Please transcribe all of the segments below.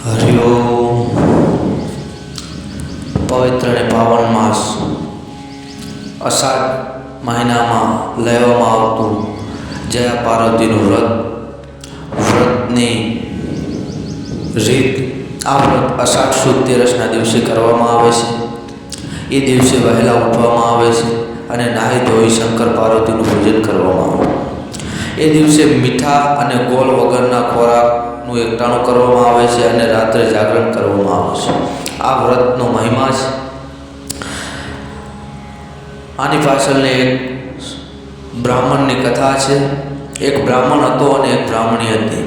હરિઓમ. પવિત્ર અને પાવન માસ અષાઢ મહિનામાં લેવામાં આવતું જયા પાર્વતીનું વ્રતની રીત. આ વ્રત અષાઢ સુદ તેરસના દિવસે કરવામાં આવે છે. એ દિવસે વહેલા ઉઠવામાં આવે છે અને નાહી ધોઈ શંકર પાર્વતીનું પૂજન કરવામાં આવે. એ દિવસે મીઠા અને ગોળ વગરના ખોરાકનું એકટાણું કરવામાં આવે છે અને રાત્રે જાગરણ કરવામાં આવે છે. આ વ્રતનો મહિમા છે. આની પાછળની એક બ્રાહ્મણની કથા છે. એક બ્રાહ્મણ હતો અને એક બ્રાહ્મણી હતી.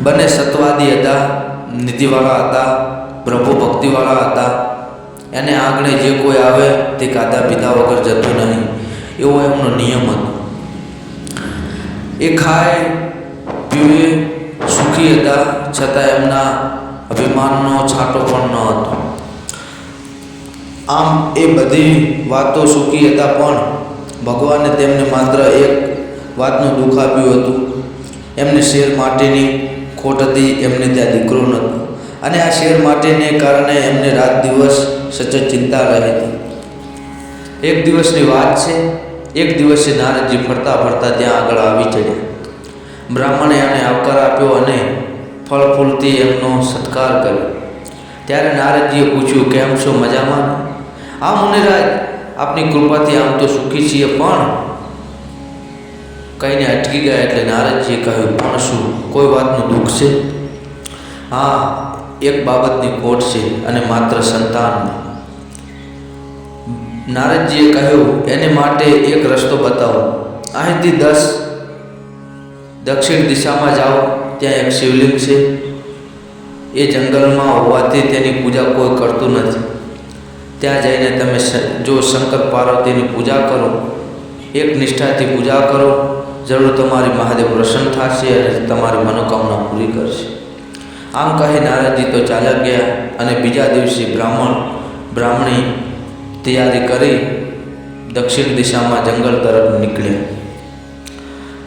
બંને સત્વાદી હતા, નીતિવાળા હતા, પ્રભુ ભક્તિવાળા હતા. એને આંગણે જે કોઈ આવે તે ખાધા પીધા વગર જતું નહીં, એવો એમનો નિયમ હતો. એ ખાય પીવે સુખી હતા, છતાં એમના અભિમાનનો છાંટો પણ ન હતો. આમ એ બધી વાતો સુખી હતા, પણ ભગવાને તેમને માત્ર એક વાતનું દુઃખ આપ્યું હતું. એમને શેર માટેની ખોટ હતી. એમને ત્યાં દીકરો નહોતો અને આ શેર માટેને કારણે એમને રાત દિવસ સતત ચિંતા રહી હતી. એક દિવસની વાત છે. એક દિવસે નારદજી ફરતા ફરતા ત્યાં આગળ આવી ચડ્યા. બ્રાહ્મણે એને આવકાર આપ્યો અને ફળ ફૂલથી એમનો સત્કાર કર્યો. ત્યારે નારદજીએ પૂછ્યું, કેમ છો, મજામાં? આ મુનિરાજ, આપની કૃપાથી આમ તો સુખી છીએ, પણ કહીને અટકી ગયા. એટલે નારદજીએ કહ્યું, પણ શું, કોઈ વાતનું દુઃખ છે? હા, એક બાબતની ખોટ છે અને માત્ર સંતાન. નારદજીએ કહ્યું, એને માટે એક રસ્તો બતાવો. અહીંથી દક્ષિણ દિશામાં જાઓ. ત્યાં એક શિવલિંગ છે. એ જંગલમાં હોવાથી તેની પૂજા કોઈ કરતું નથી. ત્યાં જઈને તમે જો શંકર પાર્વતીની પૂજા કરો, એક નિષ્ઠાથી પૂજા કરો, જરૂર તમારી મહાદેવ પ્રસન્ન થશે અને તમારી મનોકામના પૂરી કરશે. આમ કહી નારદજી તો ચાલ્યા ગયા અને બીજા દિવસે બ્રાહ્મણી તૈયારી કરી દક્ષિણ દિશામાં જંગલ તરફ નીકળ્યા.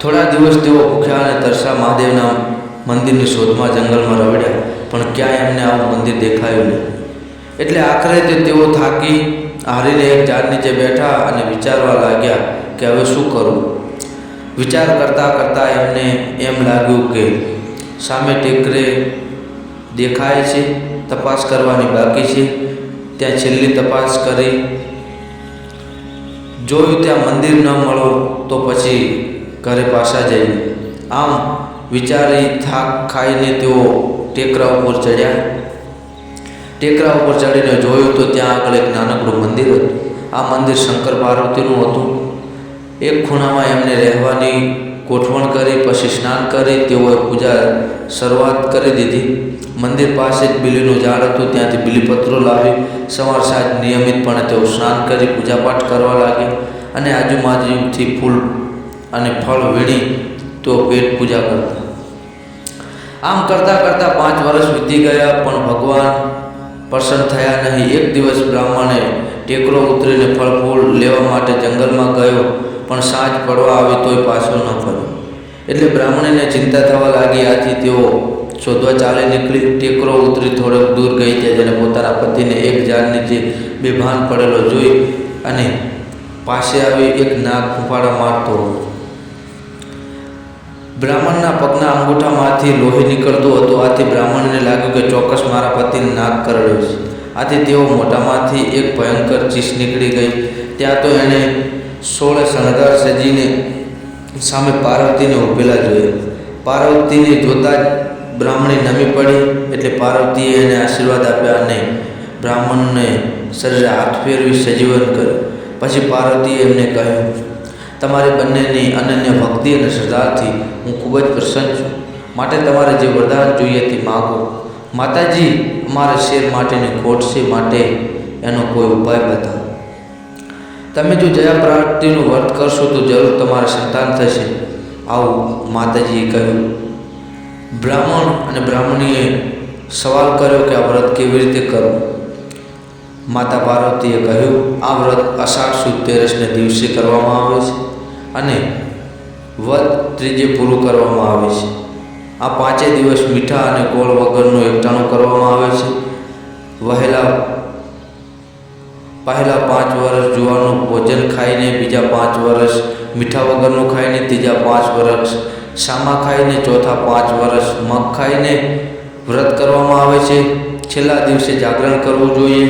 થોડા દિવસ તેઓ ભૂખ્યા અને તરસા મહાદેવના મંદિરની શોધમાં જંગલમાં રવડ્યા, પણ ક્યાંય એમને આવું મંદિર દેખાયું નહીં. એટલે આખરે તેઓ થાકી હારીને એક ઝાડ નીચે બેઠા અને વિચારવા લાગ્યા કે હવે શું કરવું. વિચાર કરતાં કરતાં એમને એમ લાગ્યું કે સામે ટેકરે દેખાય છે, તપાસ કરવાની બાકી છે. ત્યાં છેલ્લી તપાસ કરી જોયું, ત્યાં મંદિર ન મળો તો પછી ઘરે પાછા જઈએ. આમ વિચારી થાક ખાઈને તેઓ ટેકરા ઉપર ચડ્યા. ટેકરા ઉપર ચડીને જોયું તો ત્યાં આગળ એક નાનકડું મંદિર હતું. આ મંદિર શંકર પાર્વતીનું હતું. એક ખૂણામાં એમને રહેવાની ગોઠવણ કરી, પછી સ્નાન કરી તેઓએ પૂજા શરૂઆત કરી દીધી. મંદિર પાસે જ બીલીનું ઝાડ હતું. ત્યાંથી બીલીપત્રો લાવી સવાર સાંજ નિયમિતપણે તેઓ સ્નાન કરી પૂજાપાઠ કરવા લાગ્યા અને આજુબાજુથી ફૂલ અને ફળ વીણી તેઓ પેટ પૂજા કરતા. આમ કરતાં કરતાં 5 વર્ષ વીતી ગયા, પણ ભગવાન પ્રસન્ન થયા નહીં. એક દિવસ બ્રાહ્મણે ટેકરો ઉતરીને ફળ ફૂલ લેવા માટે જંગલમાં ગયો, પણ સાંજ પડવા આવી તોય પાછો ન ફર્યો. એટલે બ્રાહ્મણીને ચિંતા થવા લાગી. આથી તેઓ શોધવા ચાલી નીકળી. ટેકરો ઉતરી થોડોક દૂર ગઈ ત્યાં જેને પોતાના પતિને એક ઝાડ નીચે બેભાન પડેલો જોઈ અને પાસે આવી એક નાગ ફૂંફાડા મારતો. બ્રાહ્મણના પગના અંગૂઠામાંથી લોહી નીકળતું હતું. આથી બ્રાહ્મણને લાગ્યું કે ચોક્કસ મારા પતિને નાગ કરડ્યો છે. આથી તેઓ મોઢામાંથી એક ભયંકર ચીસ નીકળી ગઈ. ત્યાં તો એણે 16 શણગાર સજીને સામે પાર્વતીને ઊભેલા જોયા. પાર્વતીને જોતાં જ બ્રાહ્મણી નમી પડી. એટલે પાર્વતીએ એને આશીર્વાદ આપ્યા અને બ્રાહ્મણને શરીરે હાથ ફેરવી સજીવન કર્યું. પછી પાર્વતીએ એમને કહ્યું, તમારી બંનેની અનન્ય ભક્તિ અને શ્રદ્ધાથી હું ખૂબ જ પ્રસન્ન છું. માટે તમારે જે વરદાન જોઈએ તે માગો. માતાજી, અમારે શેર માટેની ખોટ છે, માટે એનો કોઈ ઉપાય બતાવો. તમે જો જયા પ્રાપ્તિનું વ્રત કરશો તો જરૂર તમારે સંતાન થશે. આવું માતાજીએ કહ્યું. બ્રાહ્મણ અને બ્રાહ્મણીએ સવાલ કર્યો કે આ વ્રત કેવી રીતે કરવું. માતા પાર્વતીએ કહ્યું, આ વ્રત અષાઢ સુદ તેરસને દિવસે કરવામાં આવે છે અને વધ ત્રીજે પૂરું કરવામાં આવે છે. આ 5 દિવસ મીઠા અને ગોળ વગરનું એકટાણું કરવામાં આવે છે. પહેલા 5 વર્ષ જુવારનું ભોજન ખાઈને, બીજા 5 વર્ષ મીઠા વગરનું ખાઈને, ત્રીજા 5 વર્ષ સામા ખાઈને, ચોથા 5 વર્ષ મગ ખાઈને વ્રત કરવામાં આવે છે. છેલ્લા દિવસે જાગરણ કરવું જોઈએ.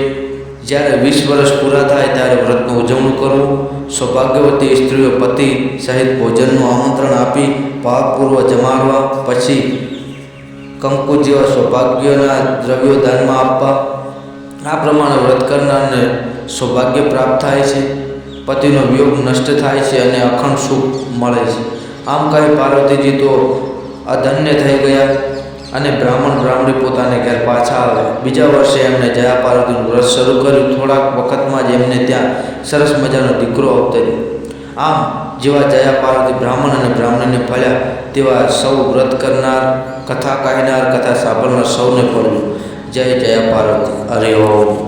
જ્યારે 20 વર્ષ પૂરા થાય ત્યારે વ્રતનું ઉજવણું કરવું. સૌભાગ્યવતી સ્ત્રીઓ પતિ સહિત ભોજનનું આમંત્રણ આપી ભાવપૂર્વક જમાડવા. પછી કંકુ જેવા સૌભાગ્યના દ્રવ્યો દાનમાં આપવા. આ પ્રમાણે વ્રત કરનારને સૌભાગ્ય પ્રાપ્ત થાય છે, પતિનો વિયોગ નષ્ટ થાય છે અને અખંડ સુખ મળે છે. આમ કહી પાર્વતીજી તો અધન્ય થઈ ગયા અને બ્રાહ્મણી પોતાને ઘેર પાછા આવ્યા. બીજા વર્ષે એમણે જયા પાર્વતીનું વ્રત શરૂ કર્યું. થોડાક વખતમાં જ એમને ત્યાં સરસ મજાનો દીકરો અવતર્યો. આમ જેવા જયા પાર્વતી બ્રાહ્મણ અને બ્રાહ્મણીને ફળ્યા, તેવા સૌ વ્રત કરનાર, કથા કહેનાર, કથા સાંભળનાર સૌને ફળ્યું. જય જયા પાર્વતી. હરિ ઓમ.